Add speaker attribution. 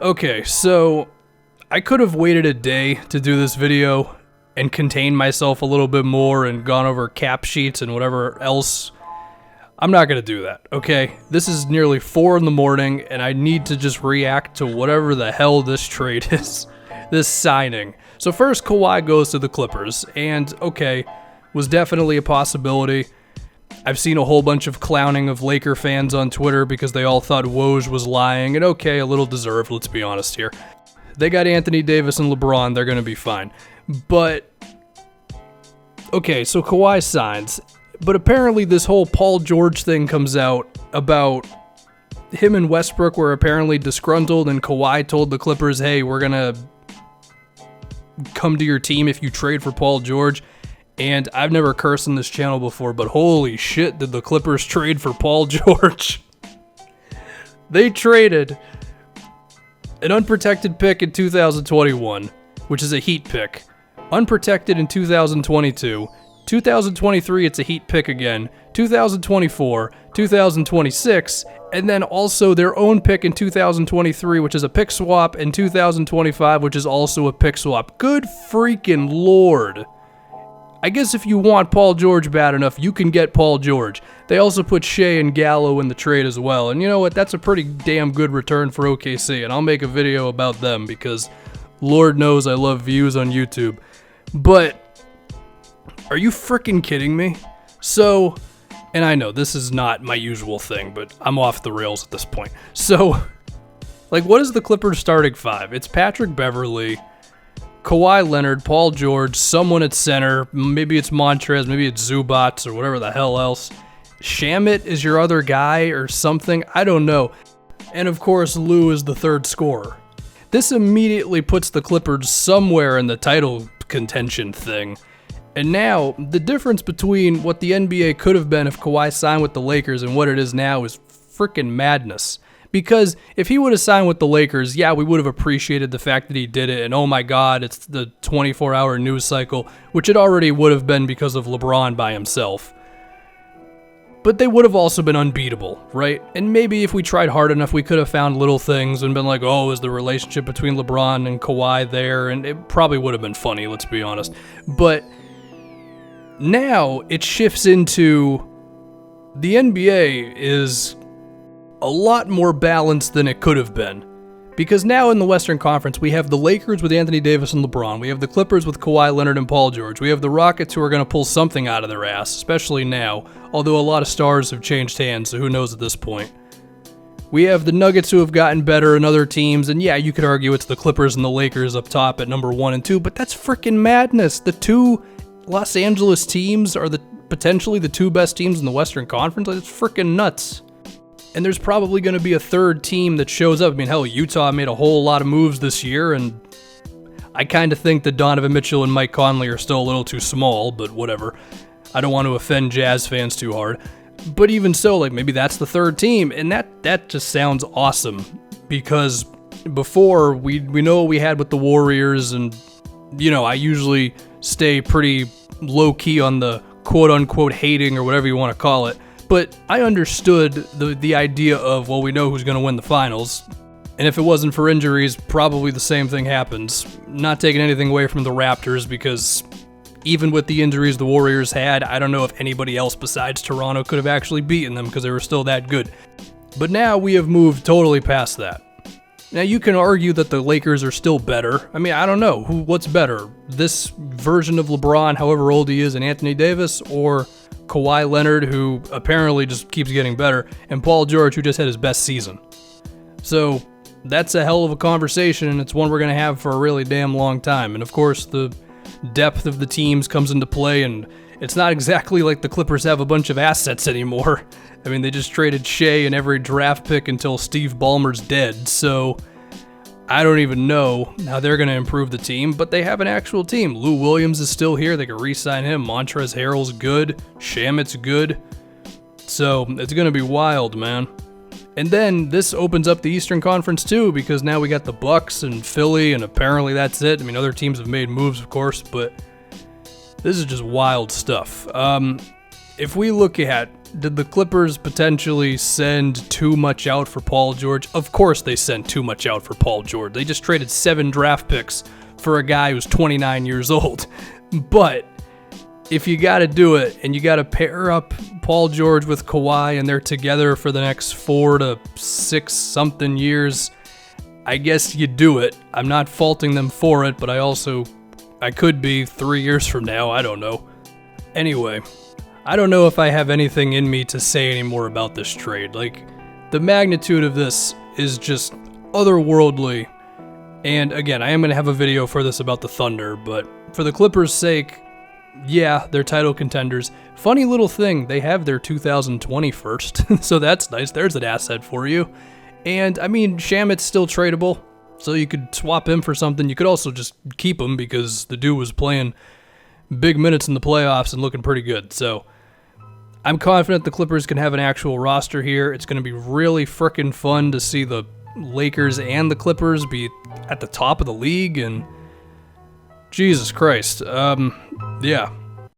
Speaker 1: Okay, so I could have waited a day to do this video and contained myself a little bit more and gone over cap sheets and whatever else. I'm not going to do that, okay? This is nearly 4 in the morning and I need to just react to whatever the hell this trade is, this signing. So first, Kawhi goes to the Clippers, and okay, was definitely a possibility. I've seen a whole bunch of clowning of Laker fans on Twitter because they all thought Woj was lying, and okay, a little deserved, let's be honest here. They got Anthony Davis and LeBron, they're going to be fine. But, okay, so Kawhi signs, but apparently this whole Paul George thing comes out about him and Westbrook were apparently disgruntled, and Kawhi told the Clippers, hey, we're going to come to your team if you trade for Paul George. And I've never cursed on this channel before, but holy shit, did the Clippers trade for Paul George. They traded an unprotected pick in 2021, which is a Heat pick. Unprotected in 2022. 2023, it's a Heat pick again. 2024, 2026, and then also their own pick in 2023, which is a pick swap, and 2025, which is also a pick swap. Good freaking lord. I guess if you want Paul George bad enough, you can get Paul George. They also put Shea and Gallo in the trade as well, and you know what? That's a pretty damn good return for OKC, and I'll make a video about them because Lord knows I love views on YouTube. But are you freaking kidding me? So, and I know this is not my usual thing, but I'm off the rails at this point. So, like, what is the Clippers starting five? It's Patrick Beverley, Kawhi Leonard, Paul George, someone at center, maybe it's Montrez, maybe it's Zubats or whatever the hell else. Shamit is your other guy or something, I don't know. And of course, Lou is the third scorer. This immediately puts the Clippers somewhere in the title contention thing. And now, the difference between what the NBA could have been if Kawhi signed with the Lakers and what it is now is freaking madness. Because if he would have signed with the Lakers, yeah, we would have appreciated the fact that he did it, and oh my god, it's the 24-hour news cycle, which it already would have been because of LeBron by himself. But they would have also been unbeatable, right? And maybe if we tried hard enough, we could have found little things and been like, oh, is the relationship between LeBron and Kawhi there? And it probably would have been funny, let's be honest. But now it shifts into the NBA is a lot more balanced than it could have been. Because now in the Western Conference, we have the Lakers with Anthony Davis and LeBron. We have the Clippers with Kawhi Leonard and Paul George. We have the Rockets who are going to pull something out of their ass, especially now, although a lot of stars have changed hands, so who knows at this point. We have the Nuggets who have gotten better and other teams, and yeah, you could argue it's the Clippers and the Lakers up top at number 1 and 2, but that's freaking madness. The two Los Angeles teams are potentially the two best teams in the Western Conference. It's freaking nuts. And there's probably going to be a third team that shows up. I mean, hell, Utah made a whole lot of moves this year, and I kind of think that Donovan Mitchell and Mike Conley are still a little too small, but whatever. I don't want to offend Jazz fans too hard. But even so, like, maybe that's the third team, and that just sounds awesome. Because before, we know what we had with the Warriors, and, you know, I usually stay pretty low-key on the quote-unquote hating or whatever you want to call it. But I understood the idea of, well, we know who's going to win the finals. And if it wasn't for injuries, probably the same thing happens. Not taking anything away from the Raptors, because even with the injuries the Warriors had, I don't know if anybody else besides Toronto could have actually beaten them because they were still that good. But now we have moved totally past that. Now you can argue that the Lakers are still better. I mean, I don't know. What's better? This version of LeBron, however old he is, and Anthony Davis, or Kawhi Leonard, who apparently just keeps getting better, and Paul George, who just had his best season. So that's a hell of a conversation, and it's one we're going to have for a really damn long time. And of course, the depth of the teams comes into play, and it's not exactly like the Clippers have a bunch of assets anymore. I mean, they just traded Shea and every draft pick until Steve Ballmer's dead, so I don't even know how they're going to improve the team, but they have an actual team. Lou Williams is still here. They can re-sign him. Montrezl Harrell's good. Shamit's good. So it's going to be wild, man. And then this opens up the Eastern Conference too, because now we got the Bucks and Philly, and apparently that's it. I mean, other teams have made moves, of course, but this is just wild stuff. If we look at did the Clippers potentially send too much out for Paul George? Of course they sent too much out for Paul George. They just traded 7 draft picks for a guy who's 29 years old. But if you got to do it and you got to pair up Paul George with Kawhi and they're together for the next 4 to 6 something years, I guess you do it. I'm not faulting them for it, but I could be 3 years from now. I don't know. Anyway, I don't know if I have anything in me to say anymore about this trade. Like, the magnitude of this is just otherworldly. And again, I am going to have a video for this about the Thunder, but for the Clippers' sake, yeah, they're title contenders. Funny little thing, they have their 2020 first, so that's nice. There's an asset for you. And, I mean, Shamit's still tradable, so you could swap him for something. You could also just keep him because the dude was playing big minutes in the playoffs and looking pretty good. So I'm confident the Clippers can have an actual roster here. It's going to be really freaking fun to see the Lakers and the Clippers be at the top of the league, and Jesus Christ. Yeah.